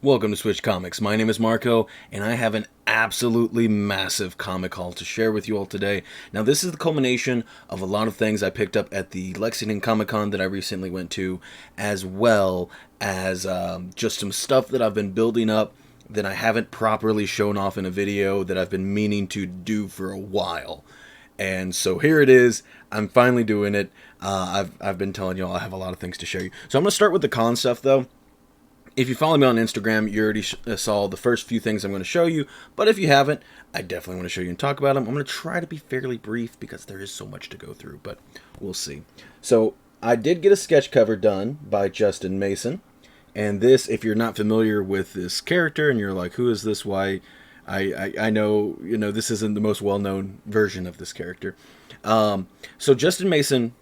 Welcome to Switch Comics. My name is Marco, and I have an absolutely massive comic haul to share with you all today. Now, this is the culmination of a lot of things I picked up at the Lexington Comic Con that I recently went to, as well as just some stuff that I've been building up that I haven't properly shown off in a video that I've been meaning to do for a while. And so here it is. I'm finally doing it. I've been telling you all I have a lot of things to show you. So I'm going to start with the con stuff, though. If you follow me on Instagram, you already saw the first few things I'm going to show you. But if you haven't, I definitely want to show you and talk about them. I'm going to try to be fairly brief because there is so much to go through, but we'll see. So I did get a sketch cover done by Justin Mason. And this, if you're not familiar with this character and you're like, who is this? Why? I know, this isn't the most well-known version of this character. So Justin Mason,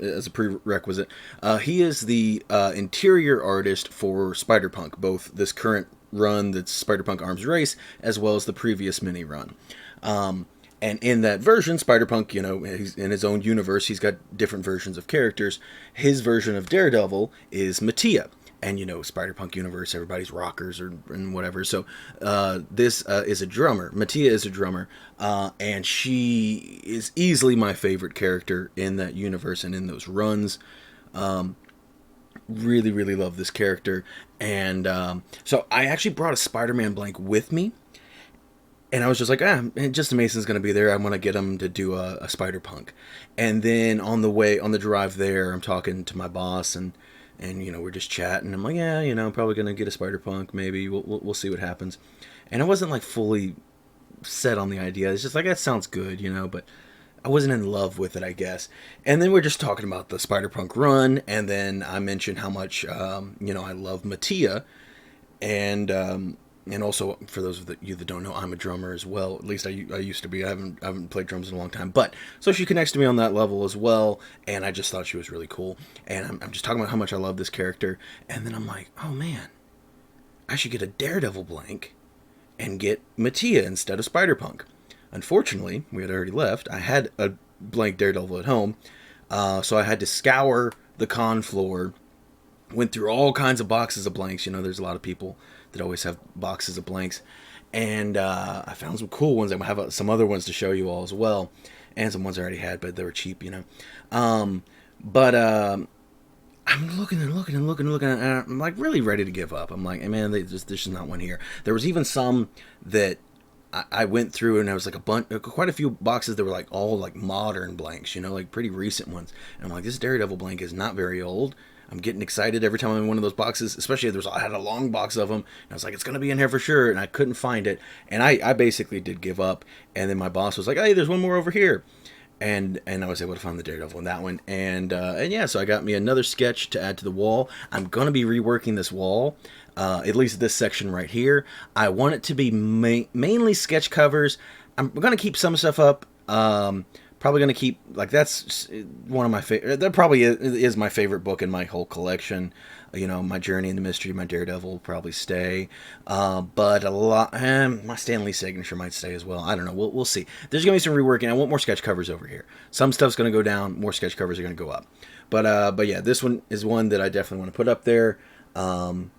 as a prerequisite, he is the interior artist for Spider-Punk, both this current run that's Spider-Punk Arms Race, as well as the previous mini run. And in that version, Spider-Punk, he's in his own universe, he's got different versions of characters. His version of Daredevil is Mattia. And, Spider-Punk universe, everybody's rockers and whatever. So this is a drummer. Mattia is a drummer. And she is easily my favorite character in that universe and in those runs. Really, really love this character. And so I actually brought a Spider-Man blank with me. And I was just like, Justin Mason's going to be there. I want to get him to do a Spider-Punk. And then on the drive there, I'm talking to my boss and we're just chatting. I'm like, I'm probably gonna get a Spider-Punk. Maybe we'll see what happens. And I wasn't like fully set on the idea. It's just like, that sounds good, but I wasn't in love with it, I guess. And then we're just talking about the Spider-Punk run, and then I mentioned how much I love Mattia, and also, for those of you that don't know, I'm a drummer as well. At least I used to be. I haven't played drums in a long time. But, so she connects to me on that level as well. And I just thought she was really cool. And I'm just talking about how much I love this character. And then I'm like, oh man, I should get a Daredevil blank and get Mattia instead of Spider-Punk. Unfortunately, we had already left. I had a blank Daredevil at home. So I had to scour the con floor. Went through all kinds of boxes of blanks. There's a lot of people that always have boxes of blanks. And I found some cool ones. I have some other ones to show you all as well. And some ones I already had, but they were cheap, I'm looking and looking and looking and looking. And I'm like really ready to give up. I'm like, hey, man, there's just not one here. There was even some that I went through, and there was like quite a few boxes that were like all like modern blanks, like pretty recent ones. And I'm like, this Daredevil blank is not very old. I'm getting excited every time I'm in one of those boxes, especially if I had a long box of them. And I was like, it's going to be in here for sure. And I couldn't find it. And I basically did give up. And then my boss was like, hey, there's one more over here. And I was able to find the Daredevil in that one. And yeah, so I got me another sketch to add to the wall. I'm going to be reworking this wall, at least this section right here. I want it to be mainly sketch covers. I'm going to keep some stuff up. Probably going to keep, that's one of my favorite, that probably is my favorite book in my whole collection. My Journey into Mystery, my Daredevil will probably stay. But a lot, my Stan Lee signature might stay as well. I don't know. We'll see. There's going to be some reworking. I want more sketch covers over here. Some stuff's going to go down. More sketch covers are going to go up. But yeah, this one is one that I definitely want to put up there. And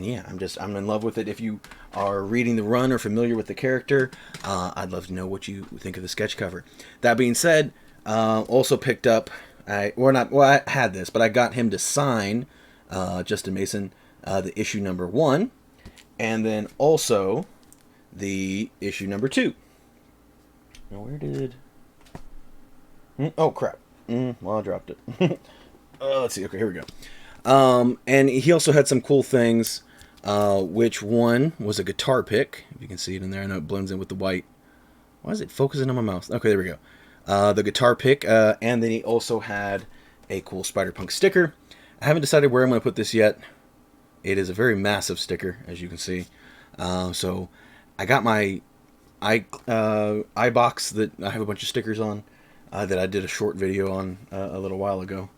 yeah, I'm in love with it. If you are reading the run or familiar with the character, I'd love to know what you think of the sketch cover. That being said, also picked up, I had this, but I got him to sign, Justin Mason, the issue number 1, and then also the issue number 2. Now where did? Oh crap! Well, I dropped it. Let's see. Okay, here we go. And he also had some cool things, which one was a guitar pick. If you can see it in there, I know it blends in with the white. Why is it focusing on my mouse? Okay, there we go. The guitar pick, and then he also had a cool Spider-Punk sticker. I haven't decided where I'm going to put this yet. It is a very massive sticker, as you can see. So I got my iBox that I have a bunch of stickers on, that I did a short video on a little while ago.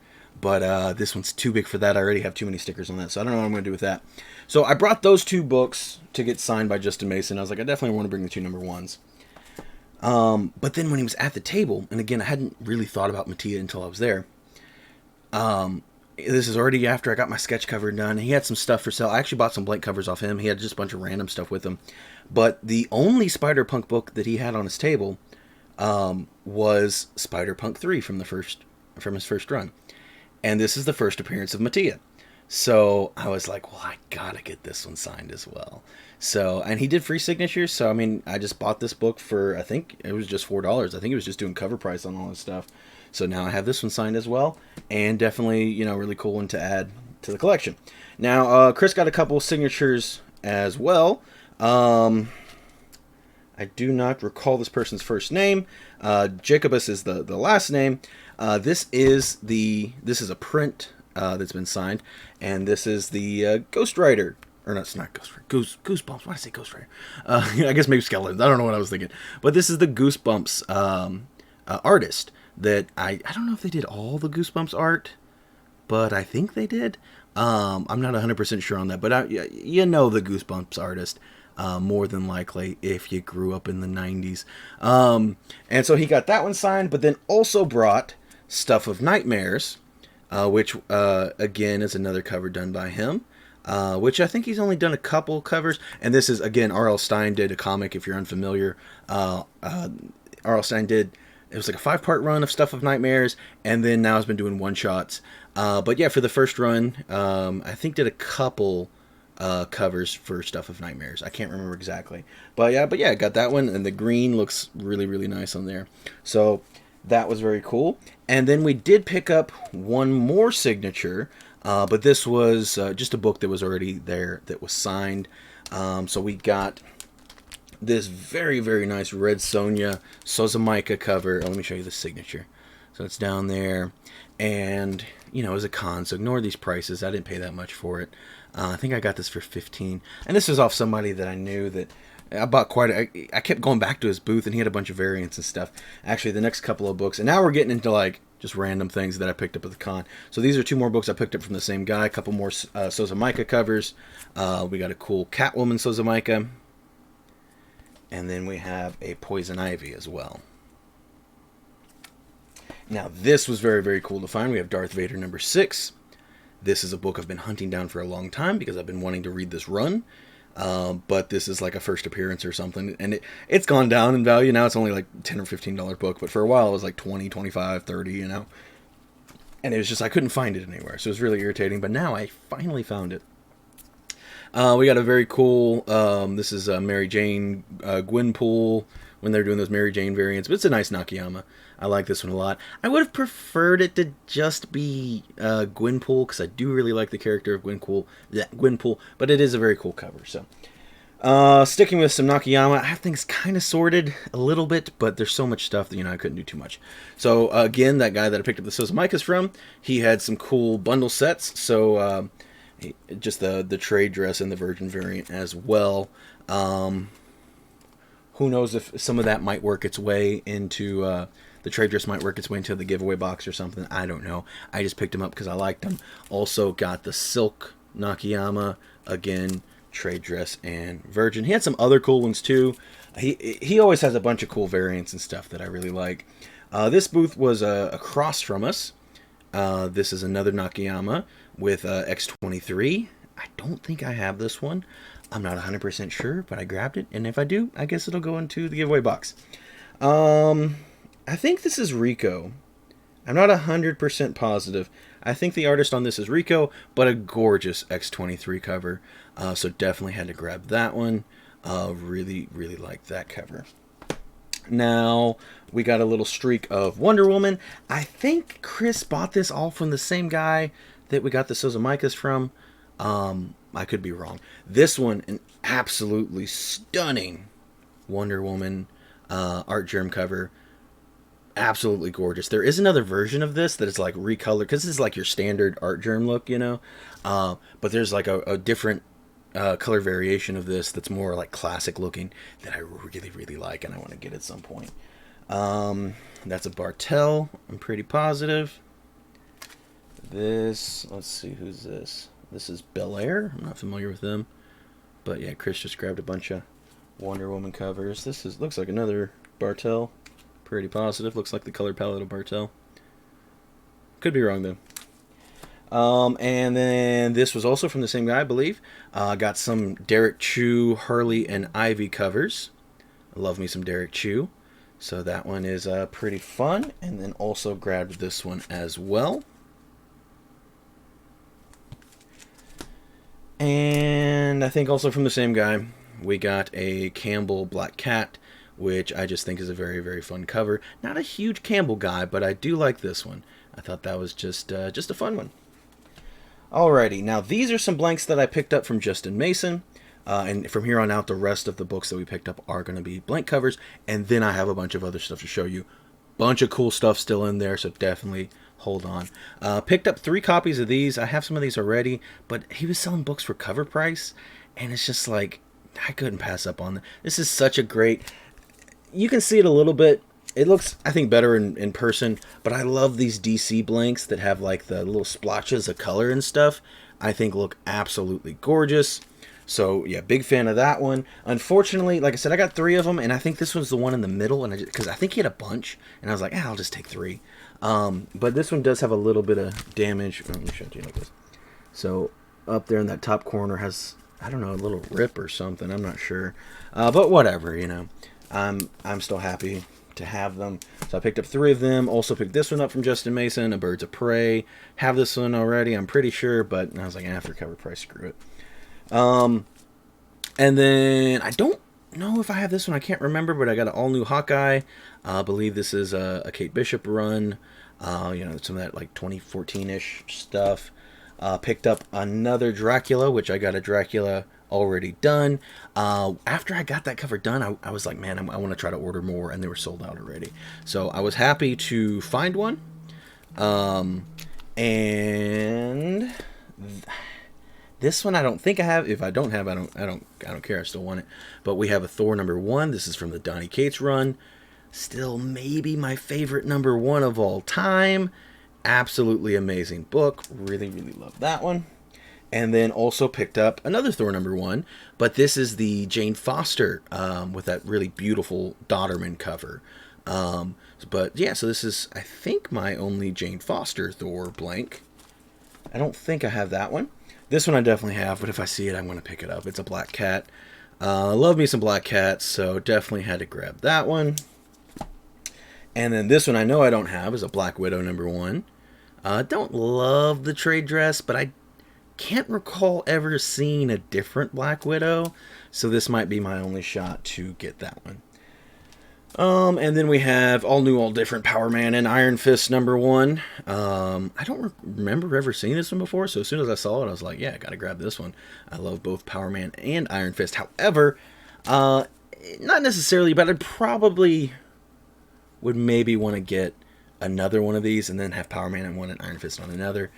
But this one's too big for that. I already have too many stickers on that, so I don't know what I'm going to do with that. So I brought those 2 books to get signed by Justin Mason. I was like, I definitely want to bring the 2 number 1s. But then when he was at the table, and again, I hadn't really thought about Mattia until I was there, this is already after I got my sketch cover done. He had some stuff for sale. I actually bought some blank covers off him. He had just a bunch of random stuff with him. But the only Spider-Punk book that he had on his table was Spider-Punk 3 from his first run. And this is the first appearance of Mattia. So I was like, well, I gotta get this one signed as well. So, and he did free signatures. So, I mean, I just bought this book for, I think it was just $4. I think he was just doing cover price on all his stuff. So now I have this one signed as well. And definitely, you know, really cool one to add to the collection. Now, Chris got a couple signatures as well. I do not recall this person's first name. Jacobus is the last name. This is a print that's been signed, and this is the Ghost Rider, or no, it's not Ghost Rider, Goosebumps. Why did I say Ghost Rider? I guess maybe Skeletons. I don't know what I was thinking, but this is the Goosebumps artist that I don't know if they did all the Goosebumps art, but I think they did. I'm not 100% sure on that, but you know the Goosebumps artist. More than likely, if you grew up in the 90s. And so he got that one signed, but then also brought Stuff of Nightmares, which, again, is another cover done by him, which I think he's only done a couple covers. And this is, again, R.L. Stine did a comic, if you're unfamiliar. R.L. Stine did, it was like a 5-part run of Stuff of Nightmares, and then now has been doing one-shots. But yeah, for the first run, I think did a couple covers for Stuff of Nightmares. I can't remember exactly, but yeah, I got that one, and the green looks really, really nice on there. So that was very cool. And then we did pick up one more signature, but this was just a book that was already there that was signed. So we got this very, very nice Red Sonja Sozamaika cover. Oh, let me show you the signature. So it's down there, and you know, it was a con, so ignore these prices. I didn't pay that much for it. I think I got this for $15, and this was off somebody that I knew that I bought I kept going back to his booth, and he had a bunch of variants and stuff. Actually, the next couple of books, and now we're getting into like just random things that I picked up at the con. So these are 2 more books I picked up from the same guy. A couple more Sozamaika covers. We got a cool Catwoman Sozamaika, and then we have a Poison Ivy as well. Now, this was very, very cool to find. We have Darth Vader number 6. This is a book I've been hunting down for a long time because I've been wanting to read this run. But this is like a first appearance or something. And it's gone down in value. Now it's only like $10 or $15 book. But for a while, it was like $20, $25, $30, you know. And it was just, I couldn't find it anywhere. So it was really irritating. But now I finally found it. We got a very cool, this is Mary Jane Gwenpool, when they're doing those Mary Jane variants. But it's a nice Nakayama. I like this one a lot. I would have preferred it to just be Gwenpool, because I do really like the character of Gwenpool, but it is a very cool cover. So, sticking with some Nakayama, I have things kind of sorted a little bit, but there's so much stuff that, you know, I couldn't do too much. So, again, that guy that I picked up the Sozamaikas from, he had some cool bundle sets, so just the trade dress and the Virgin variant as well. Who knows if some of that might work its way into... the trade dress might work its way into the giveaway box or something. I don't know. I just picked them up because I liked them. Also got the Silk Nakayama. Again, trade dress and Virgin. He had some other cool ones too. He always has a bunch of cool variants and stuff that I really like. This booth was across from us. This is another Nakayama with X23. I don't think I have this one. I'm not 100% sure, but I grabbed it. And if I do, I guess it'll go into the giveaway box. I think this is Rico. I'm not 100% positive. I think the artist on this is Rico, but a gorgeous X23 cover. So definitely had to grab that one. Really, really like that cover. Now, we got a little streak of Wonder Woman. I think Chris bought this all from the same guy that we got the Sozamaikas from. I could be wrong. This one, an absolutely stunning Wonder Woman art germ cover. Absolutely gorgeous. There is another version of this that is like recolored, because this is like your standard art germ look, you know. But there's like a different color variation of this that's more like classic looking that I really, really like, and I want to get at some point. That's a Bartel. I'm pretty positive. This, let's see, who's this? This is Bel Air. I'm not familiar with them, but yeah, Chris just grabbed a bunch of Wonder Woman covers. This looks like another Bartel. Pretty positive. Looks like the color palette of Bartel. Could be wrong though. And then this was also from the same guy, I believe. Got some Derek Chew, Harley, and Ivy covers. I love me some Derek Chew. So that one is pretty fun. And then also grabbed this one as well. And I think also from the same guy, we got a Campbell Black Cat, which I just think is a very, very fun cover. Not a huge Campbell guy, but I do like this one. I thought that was just a fun one. Alrighty, now these are some blanks that I picked up from Justin Mason. And from here on out, the rest of the books that we picked up are going to be blank covers. And then I have a bunch of other stuff to show you. Bunch of cool stuff still in there, so definitely hold on. Picked up 3 copies of these. I have some of these already, but he was selling books for cover price. And it's just like, I couldn't pass up on that. This is such a great... You can see it a little bit. It looks, I think, better in person. But I love these DC blanks that have like the little splotches of color and stuff. I think look absolutely gorgeous. So, yeah, big fan of that one. Unfortunately, like I said, I got 3 of them, and I think this was the one in the middle, and because I think he had a bunch, and I was like, I'll just take 3. But this one does have a little bit of damage. Let me show it to you like this. So, up there in that top corner has, I don't know, a little rip or something. I'm not sure. But whatever, you know. I'm still happy to have them. So I picked up 3 of them. Also picked this one up from Justin Mason, a Birds of Prey. Have this one already, I'm pretty sure, but I was like, after cover price, screw it. And then I don't know if I have this one. I can't remember, but I got an all-new Hawkeye. I believe this is a Kate Bishop run. You know, some of that like 2014-ish stuff. Picked up another Dracula, which I got a Dracula already done. After I got that cover done, I was like, man, I want to try to order more, and they were sold out already. So I was happy to find one. And this one I don't think I have. If I don't have, I don't care. I still want it. But we have a Thor #1. This is from the Donny Cates run. Still maybe my favorite #1 of all time. Absolutely amazing book. Really, really love that one. And then also picked up another Thor #1, but this is the Jane Foster with that really beautiful Dodderman cover. But yeah, so this is, I think, my only Jane Foster Thor blank. I don't think I have that one. This one I definitely have, but if I see it, I'm going to pick it up. It's a Black Cat. Love me some Black Cats, so definitely had to grab that one. And then this one I know I don't have is a Black Widow #1. Don't love the trade dress, but I can't recall ever seeing a different Black Widow, so this might be my only shot to get that one. And then we have all new, all different Power Man and Iron Fist #1. I don't remember ever seeing this one before, so as soon as I saw it, I was like, yeah, I gotta grab this one. I love both Power Man and Iron Fist. However, not necessarily, but I probably would maybe want to get another one of these and then have Power Man on one and Iron Fist on another.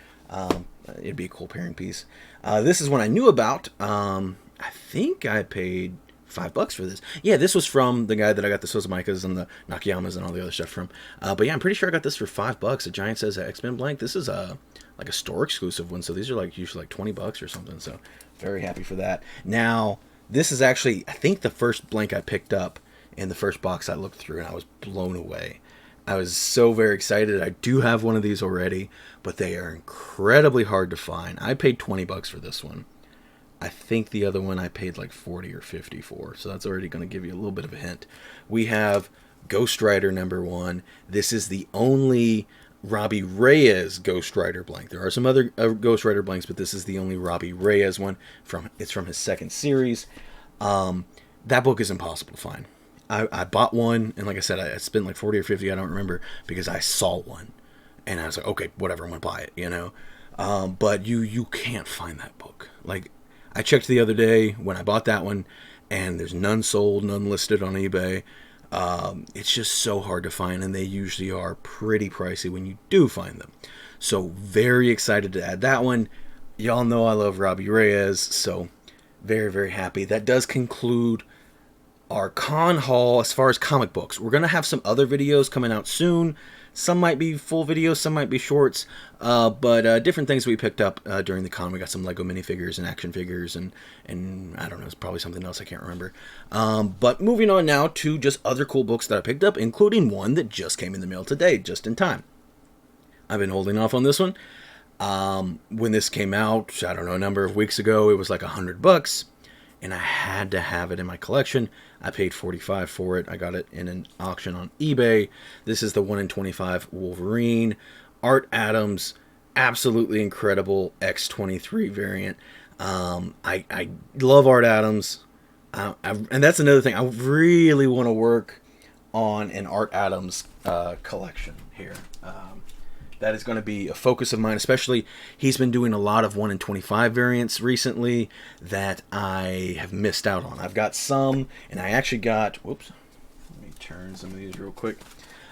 It'd be a cool pairing piece. This is one I knew about. I think I paid $5 for this. Yeah, this was from the guy that I got the Sozumaikas and the Nakayamas and all the other stuff from. But yeah, I'm pretty sure I got this for $5. A Giant Says X-Men blank. This is like a store exclusive one, so these are like usually like $20 or something. So very happy for that. Now, this is actually, I think, the first blank I picked up in the first box I looked through, and I was blown away. I was so very excited. I do have one of these already, but they are incredibly hard to find. I paid $20 for this one. I think the other one I paid like 40 or 50 for, so that's already going to give you a little bit of a hint. We have Ghost Rider #1. This is the only Robbie Reyes Ghost Rider blank. There are some other Ghost Rider blanks, but this is the only Robbie Reyes one. It's from his second series. That book is impossible to find. I bought one, and like I said, I spent like 40 or 50, I don't remember, because I saw one. And I was like, okay, whatever, I'm going to buy it, you know. But you can't find that book. Like, I checked the other day when I bought that one, and there's none sold, none listed on eBay. It's just so hard to find, and they usually are pretty pricey when you do find them. So, very excited to add that one. Y'all know I love Robbie Reyes, so very, very happy. That does conclude our con haul as far as comic books. We're going to have some other videos coming out soon. Some might be full videos, some might be shorts, but different things we picked up during the con. We got some Lego minifigures and action figures, and I don't know, it's probably something else I can't remember. But moving on now to just other cool books that I picked up, including one that just came in the mail today, just in time. I've been holding off on this one. When this came out, I don't know, a number of weeks ago, it was like $100, and I had to have it in my collection. I paid $45 for it. I got it in an auction on eBay. This is the 1 in 25 Wolverine, Art Adams, absolutely incredible X-23 variant. I love Art Adams, and that's another thing. I really want to work on an Art Adams collection here. That is going to be a focus of mine, especially he's been doing a lot of 1 in 25 variants recently that I have missed out on. I've got some, and I actually got, whoops, let me turn some of these real quick.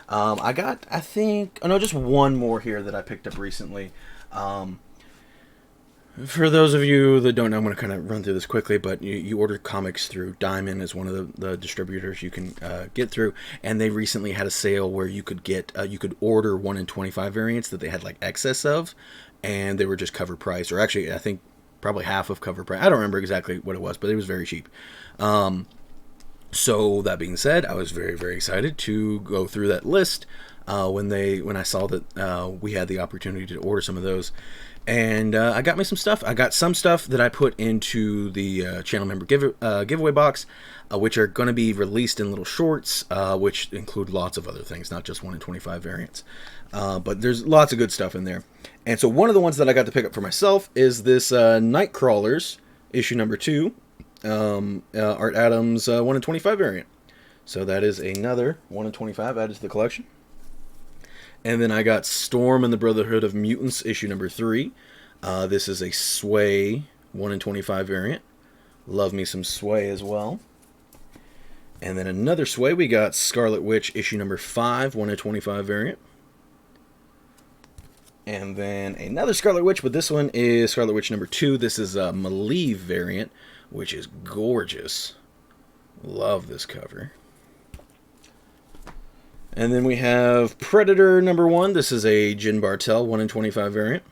I got, I think, oh no, just one more here that I picked up recently. For those of you that don't know, I'm going to kind of run through this quickly, but you order comics through Diamond is one of the distributors you can get through, and they recently had a sale where you could get you could order 1 in 25 variants that they had like excess of, and they were just cover price, or actually I think probably half of cover price. I don't remember exactly what it was, but it was very cheap. So that being said, I was very, very excited to go through that list when I saw that we had the opportunity to order some of those. And I got me some stuff. I got some stuff that I put into the channel member giveaway box, which are going to be released in little shorts, which include lots of other things, not just 1 in 25 variants. But there's lots of good stuff in there. And so one of the ones that I got to pick up for myself is this Nightcrawlers, issue number 2, Art Adams 1 in 25 variant. So that is another 1 in 25 added to the collection. And then I got Storm and the Brotherhood of Mutants, issue number 3. This is a Sway 1 in 25 variant. Love me some Sway as well. And then another Sway, we got Scarlet Witch, issue number 5, 1 in 25 variant. And then another Scarlet Witch, but this one is Scarlet Witch number 2. This is a Malieve variant, which is gorgeous. Love this cover. And then we have Predator number 1. This is a Jin Bartel 1 in 25 variant.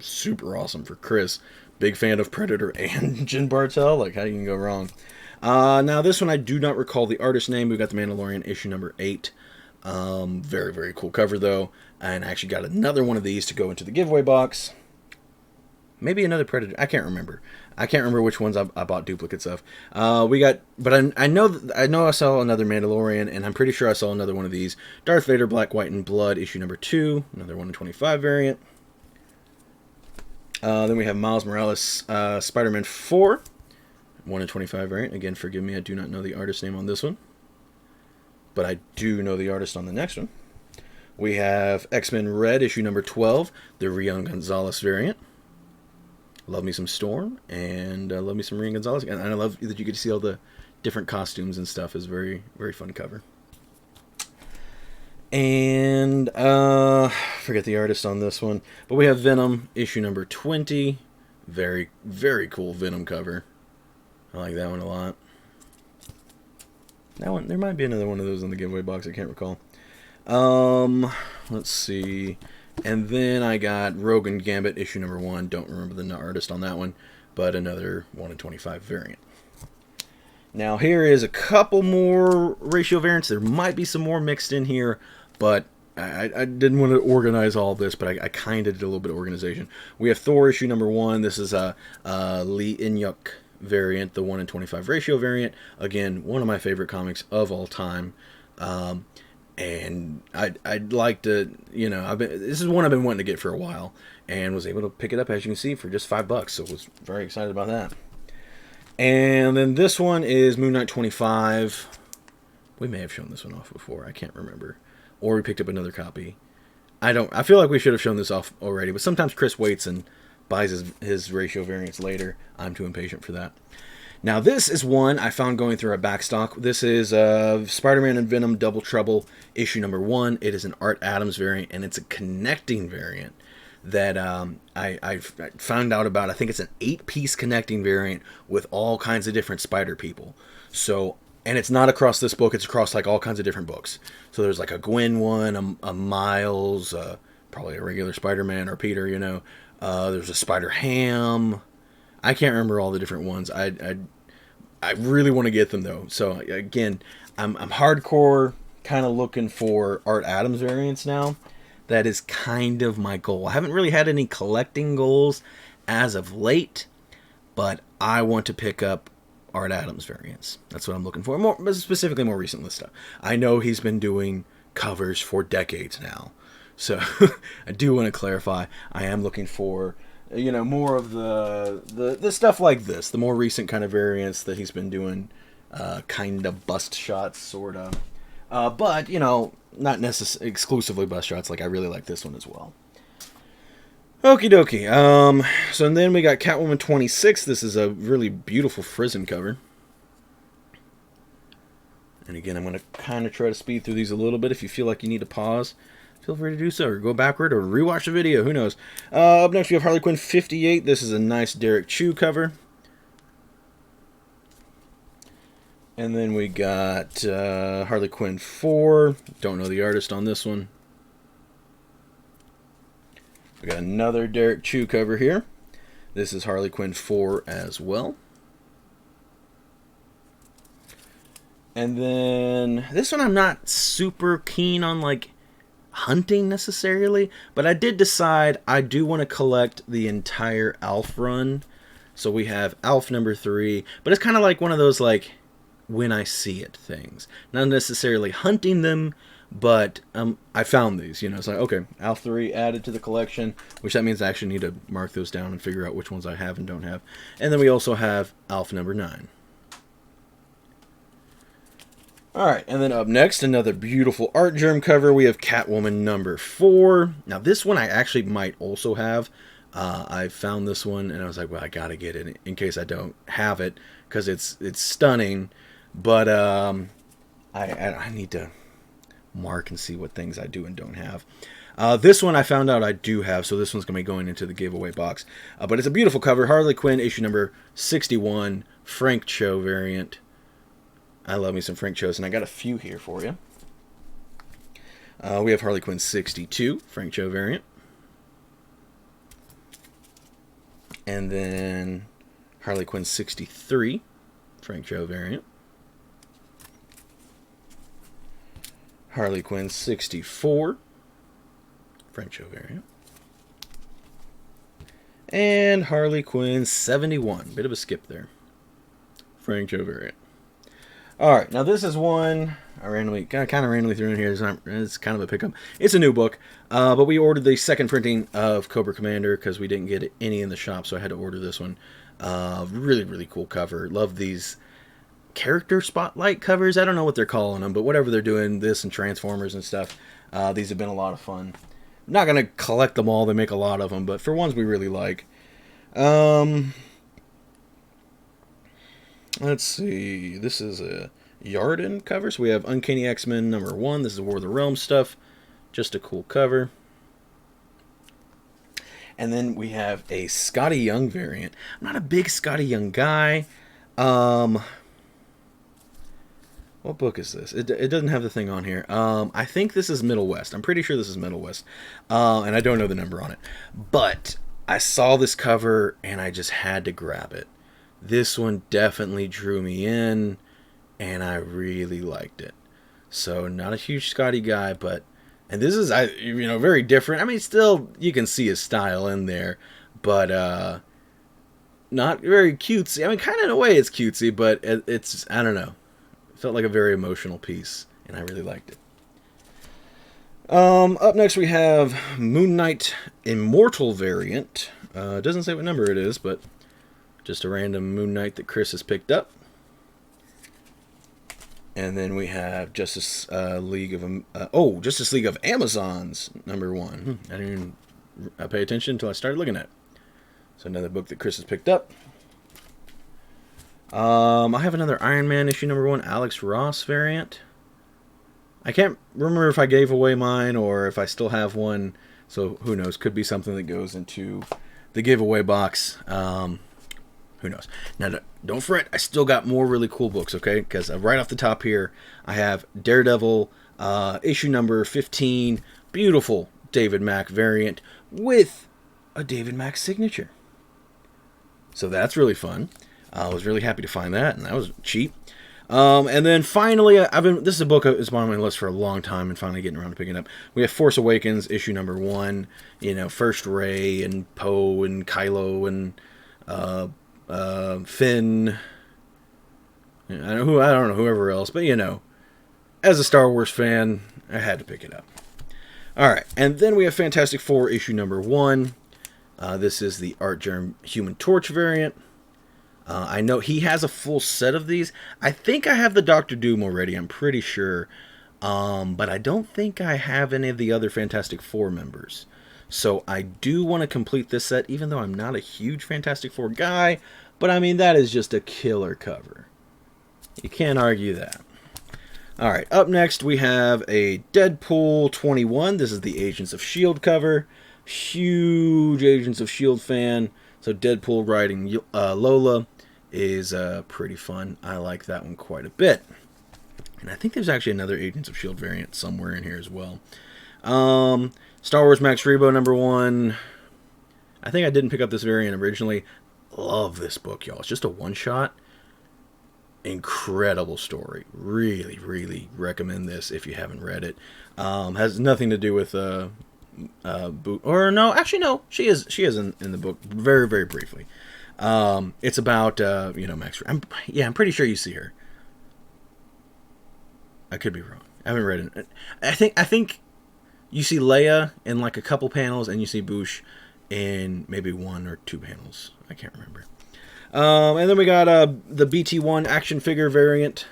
Super awesome for Chris. Big fan of Predator and Jin Bartel. Like, how you can go wrong? Now, this one I do not recall the artist name. We got The Mandalorian issue number 8. Very, very cool cover, though. And I actually got another one of these to go into the giveaway box. Maybe another Predator. I can't remember. I can't remember which ones I bought duplicates of. But I know I saw another Mandalorian, and I'm pretty sure I saw another one of these. Darth Vader, Black, White, and Blood, issue number 2. Another 1 in 25 variant. Then we have Miles Morales, Spider-Man 4. 1 in 25 variant. Again, forgive me, I do not know the artist name on this one. But I do know the artist on the next one. We have X-Men Red, issue number 12. The Rion Gonzalez variant. Love me some Storm, and love me some Rion Gonzalez. And I love that you get to see all the different costumes and stuff. It's very, very fun cover. And forget the artist on this one. But we have Venom, issue number 20. Very, very cool Venom cover. I like that one a lot. That one, there might be another one of those in the giveaway box. I can't recall. Let's see. And then I got Rogue and Gambit, issue number 1. Don't remember the artist on that one, but another 1 in 25 variant. Now, here is a couple more ratio variants. There might be some more mixed in here, but I didn't want to organize all this, but I kind of did a little bit of organization. We have Thor, issue number 1. This is a Lee Inyuk variant, the 1 in 25 ratio variant. Again, one of my favorite comics of all time. And I'd like to, you know, this is one I've been wanting to get for a while, and was able to pick it up, as you can see, for just $5. So I was very excited about that. And then this one is Moon Knight 25. We may have shown this one off before. I can't remember. Or we picked up another copy. I feel like we should have shown this off already, but sometimes Chris waits and buys his ratio variants later. I'm too impatient for that. Now, this is one I found going through our backstock. This is Spider-Man and Venom Double Trouble, issue number 1. It is an Art Adams variant, and it's a connecting variant that I found out about. I think it's an 8-piece connecting variant with all kinds of different Spider people. So, and it's not across this book. It's across like all kinds of different books. So there's like a Gwen one, a Miles, probably a regular Spider-Man or Peter, you know. There's a Spider-Ham. I can't remember all the different ones. I really want to get them, though. So, again, I'm hardcore kind of looking for Art Adams variants now. That is kind of my goal. I haven't really had any collecting goals as of late, but I want to pick up Art Adams variants. That's what I'm looking for. More specifically, more recent list stuff. I know he's been doing covers for decades now, so I do want to clarify. I am looking for, you know, more of the stuff like this, the more recent kind of variants that he's been doing, kind of bust shots, sort of. But you know, not necessarily exclusively bust shots. Like I really like this one as well. Okie dokie. So then we got Catwoman 26. This is a really beautiful Frizzen cover. And again, I'm going to kind of try to speed through these a little bit. If you feel like you need to pause, feel free to do so, or go backward, or rewatch the video. Who knows? Up next, we have Harley Quinn 58. This is a nice Derek Chew cover. And then we got Harley Quinn 4. Don't know the artist on this one. We got another Derek Chew cover here. This is Harley Quinn 4 as well. And then this one I'm not super keen on like hunting necessarily, but I did decide I do want to collect the entire Alf run. So we have Alf number 3, but it's kind of like one of those like when I see it things. Not necessarily hunting them, but I found these, you know. It's like, okay, Alf 3 added to the collection, which that means I actually need to mark those down and figure out which ones I have and don't have. And then we also have Alf number 9. Alright, and then up next, another beautiful art germ cover. We have Catwoman number 4. Now this one I actually might also have. I found this one and I was like, well, I gotta get it in case I don't have it, because it's stunning. But I need to mark and see what things I do and don't have. This one I found out I do have, so this one's going to be going into the giveaway box. But it's a beautiful cover. Harley Quinn, issue number 61, Frank Cho variant. I love me some Frank Chos, and I got a few here for you. We have Harley Quinn 62, Frank Cho variant. And then Harley Quinn 63, Frank Cho variant. Harley Quinn 64, Frank Cho variant. And Harley Quinn 71, bit of a skip there, Frank Cho variant. Alright, now this is one I randomly, kind of randomly threw in here. It's kind of a pickup. It's a new book, but we ordered the second printing of Cobra Commander because we didn't get any in the shop, so I had to order this one. Really, really cool cover. Love these character spotlight covers. I don't know what they're calling them, but whatever they're doing, this and Transformers and stuff, these have been a lot of fun. I'm not going to collect them all. They make a lot of them, but for ones we really like. Let's see. This is a Yarden cover. So we have Uncanny X-Men number 1. This is War of the Realms stuff. Just a cool cover. And then we have a Scotty Young variant. I'm not a big Scotty Young guy. What book is this? It doesn't have the thing on here. I think this is Middle West. I'm pretty sure this is Middle West. And I don't know the number on it. But I saw this cover and I just had to grab it. This one definitely drew me in, and I really liked it. So not a huge Scotty guy, but, and this is, very different. I mean, still, you can see his style in there, but not very cutesy. I mean, kind of in a way it's cutesy, but it's, I don't know. It felt like a very emotional piece, and I really liked it. Up next we have Moon Knight Immortal variant. It doesn't say what number it is, but just a random Moon Knight that Chris has picked up. And then we have Justice League of Amazons number 1. I didn't even pay attention until I started looking at it. So another book that Chris has picked up. I have another Iron Man issue number 1, Alex Ross variant. I can't remember if I gave away mine or if I still have one. So who knows? Could be something that goes into the giveaway box. Who knows? Now, don't fret. I still got more really cool books, okay? Because right off the top here, I have Daredevil, issue number 15. Beautiful David Mack variant with a David Mack signature. So that's really fun. I was really happy to find that, and that was cheap. And then finally, this is a book that's been on my list for a long time, and finally getting around to picking up. We have Force Awakens issue number 1. You know, first Rey and Poe and Kylo and Finn. I don't know whoever else, but you know, as a Star Wars fan, I had to pick it up. All right, and then we have Fantastic Four issue number 1. This is the Art Germ Human Torch variant. I know he has a full set of these. I think I have the Doctor Doom already, I'm pretty sure. But I don't think I have any of the other Fantastic Four members. So I do want to complete this set, even though I'm not a huge Fantastic Four guy. But I mean, that is just a killer cover. You can't argue that. Alright, up next we have a Deadpool 21. This is the Agents of S.H.I.E.L.D. cover. Huge Agents of S.H.I.E.L.D. fan. So Deadpool riding Lola is pretty fun. I like that one quite a bit. And I think there's actually another Agents of S.H.I.E.L.D. variant somewhere in here as well. Star Wars Max Rebo number 1. I think I didn't pick up this variant originally. Love this book, y'all. It's just a one-shot. Incredible story. Really, really recommend this if you haven't read it. Has nothing to do with or no, actually no, she is in the book very, very briefly. It's about Max. I'm pretty sure you see her. I could be wrong. I haven't read it. I think you see Leia in like a couple panels, and you see Bouche in maybe 1 or 2 panels. I can't remember. And then we got the BT1 action figure variant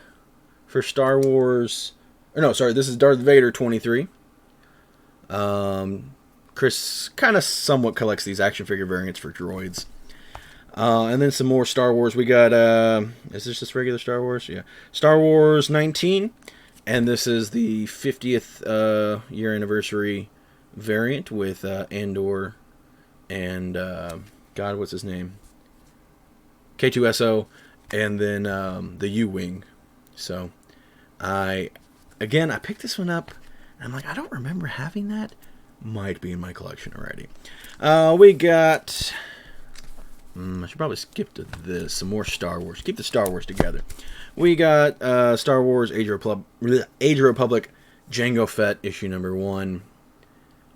for Star Wars. Or no, sorry, this is Darth Vader 23. Chris kind of somewhat collects these action figure variants for droids. And then some more Star Wars. We got, is this just regular Star Wars? Yeah. Star Wars 19. And this is the 50th year anniversary variant with Andor and, God, what's his name? K2SO, and then the U-Wing. So, I picked this one up, and I'm like, I don't remember having that. Might be in my collection already. We got... I should probably skip to this. Some more Star Wars. Keep the Star Wars together. We got Star Wars Age of Republic Jango Fett issue number 1.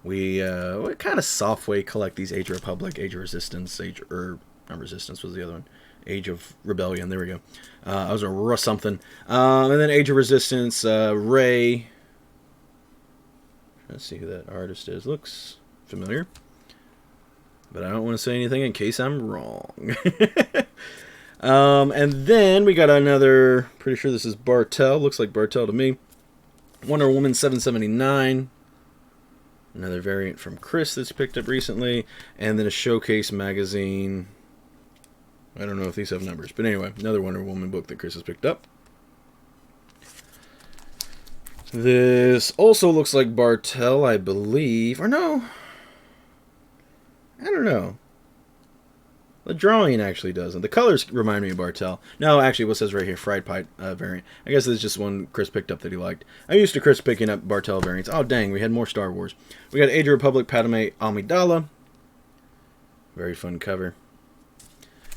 We kind of softway collect these Age of Republic, Age of Resistance, not Resistance was the other one. Age of Rebellion, there we go. I was a something. And then Age of Resistance, Rey. Let's see who that artist is. Looks familiar. But I don't want to say anything in case I'm wrong. And then we got another, pretty sure this is Bartel. Looks like Bartel to me. Wonder Woman 779. Another variant from Chris that's picked up recently. And then a Showcase magazine. I don't know if these have numbers. But anyway, another Wonder Woman book that Chris has picked up. This also looks like Bartel, I believe. Or no. I don't know. The drawing actually doesn't. The colors remind me of Bartel. No, actually, what it says right here, Fried Pie variant. I guess this is just one Chris picked up that he liked. I'm used to Chris picking up Bartel variants. Oh, dang, we had more Star Wars. We got Age of Republic Padme Amidala. Very fun cover.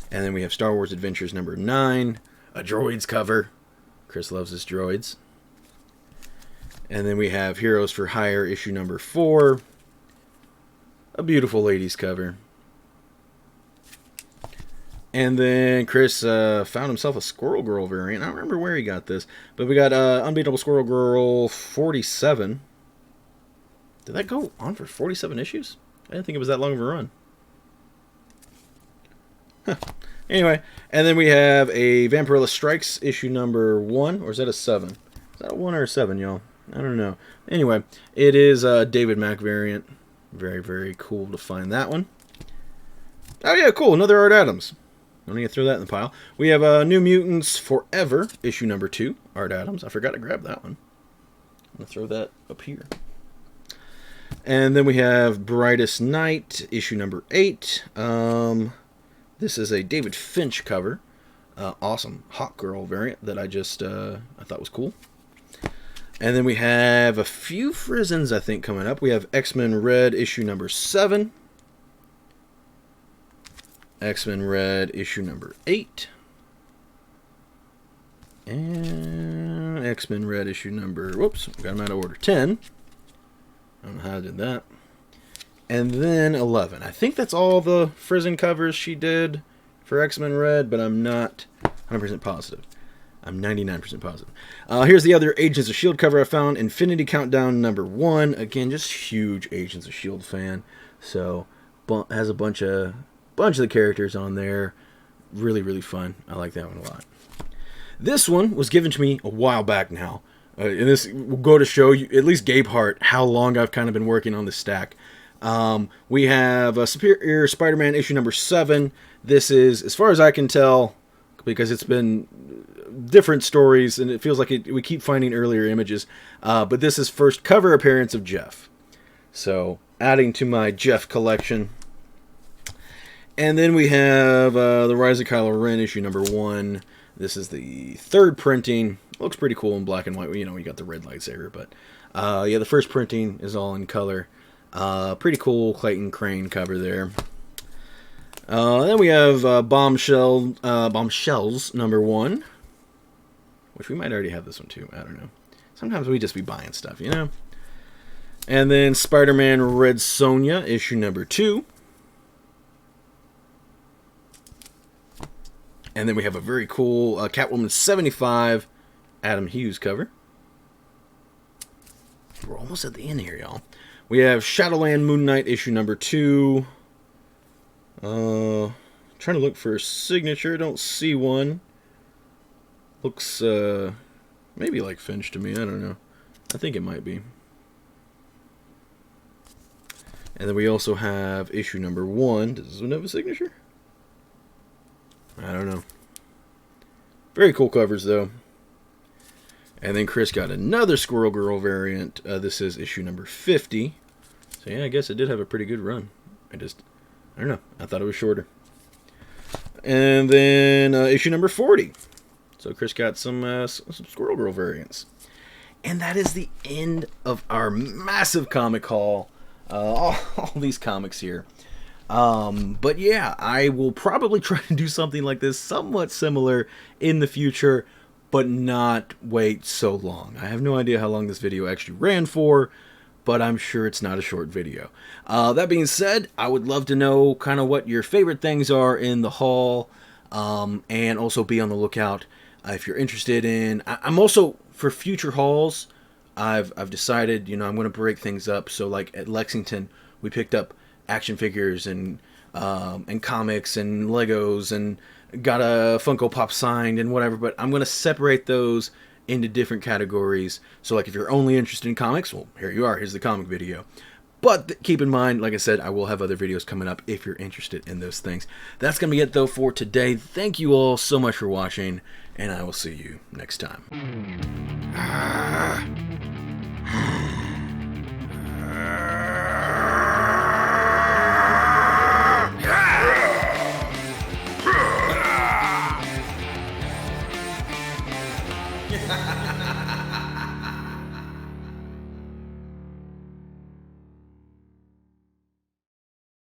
And then we have Star Wars Adventures number 9. A droids cover. Chris loves his droids. And then we have Heroes for Hire issue number 4. A beautiful ladies cover. And then Chris found himself a Squirrel Girl variant. I don't remember where he got this. But we got Unbeatable Squirrel Girl 47. Did that go on for 47 issues? I didn't think it was that long of a run. Huh. Anyway, and then we have a Vampirella Strikes issue number 1. Or is that a 7? Is that a 1 or a 7, y'all? I don't know. Anyway, it is a David Mack variant. Very, very cool to find that one. Oh yeah, cool. Another Art Adams. I'm going to throw that in the pile. We have New Mutants Forever, issue number 2. Art Adams. I forgot to grab that one. I'm going to throw that up here. And then we have Brightest Night, issue number 8. This is a David Finch cover. Awesome Hawk Girl variant that I thought was cool. And then we have a few Frizzens, I think, coming up. We have X-Men Red, issue number 7. X-Men Red, issue number 8. And X-Men Red issue number, whoops, got them out of order, 10. I don't know how I did that. And then 11. I think that's all the Frizzen covers she did for X-Men Red, but I'm not 100% positive. I'm 99% positive. Here's the other Agents of S.H.I.E.L.D. cover I found. Infinity Countdown number 1. Again, just huge Agents of S.H.I.E.L.D. fan. So, has a bunch of the characters on there. Really, really fun. I like that one a lot. This one was given to me a while back now. And this will go to show you, at least Gabe Hart, how long I've kind of been working on this stack. We have Superior Spider-Man issue number 7. This is, as far as I can tell, because it's been different stories and it feels like we keep finding earlier images, but this is first cover appearance of Jeff. So, adding to my Jeff collection. And then we have The Rise of Kylo Ren issue number 1. This is the third printing. Looks pretty cool in black and white. You know, you got the red lightsaber, but yeah, the first printing is all in color. Pretty cool Clayton Crane cover there. Then we have Bombshells number 1, which we might already have this one too. I don't know. Sometimes we just be buying stuff, you know. And then Spider-Man Red Sonja issue number 2. And then we have a very cool Catwoman 75 Adam Hughes cover. We're almost at the end here, y'all. We have Shadowland Moon Knight issue number 2. Trying to look for a signature. Don't see one. Looks maybe like Finch to me. I don't know. I think it might be. And then we also have issue number 1. Does this one have a signature? I don't know. Very cool covers, though. And then Chris got another Squirrel Girl variant. This is issue number 50. So, yeah, I guess it did have a pretty good run. I don't know. I thought it was shorter. And then issue number 40. So, Chris got some Squirrel Girl variants. And that is the end of our massive comic haul. All these comics here. But yeah, I will probably try to do something like this, somewhat similar in the future, but not wait so long. I have no idea how long this video actually ran for, but I'm sure it's not a short video. That being said, I would love to know kind of what your favorite things are in the haul, and also be on the lookout if you're interested in... I'm also, for future hauls, I've decided, you know, I'm going to break things up. So like at Lexington, we picked up action figures and comics and Legos and got a Funko Pop signed and whatever, but I'm going to separate those into different categories. So like if you're only interested in comics, well, here you are, here's the comic video. But keep in mind, like I said, I will have other videos coming up if you're interested in those things. That's going to be it though for today. Thank you all so much for watching, and I will see you next time.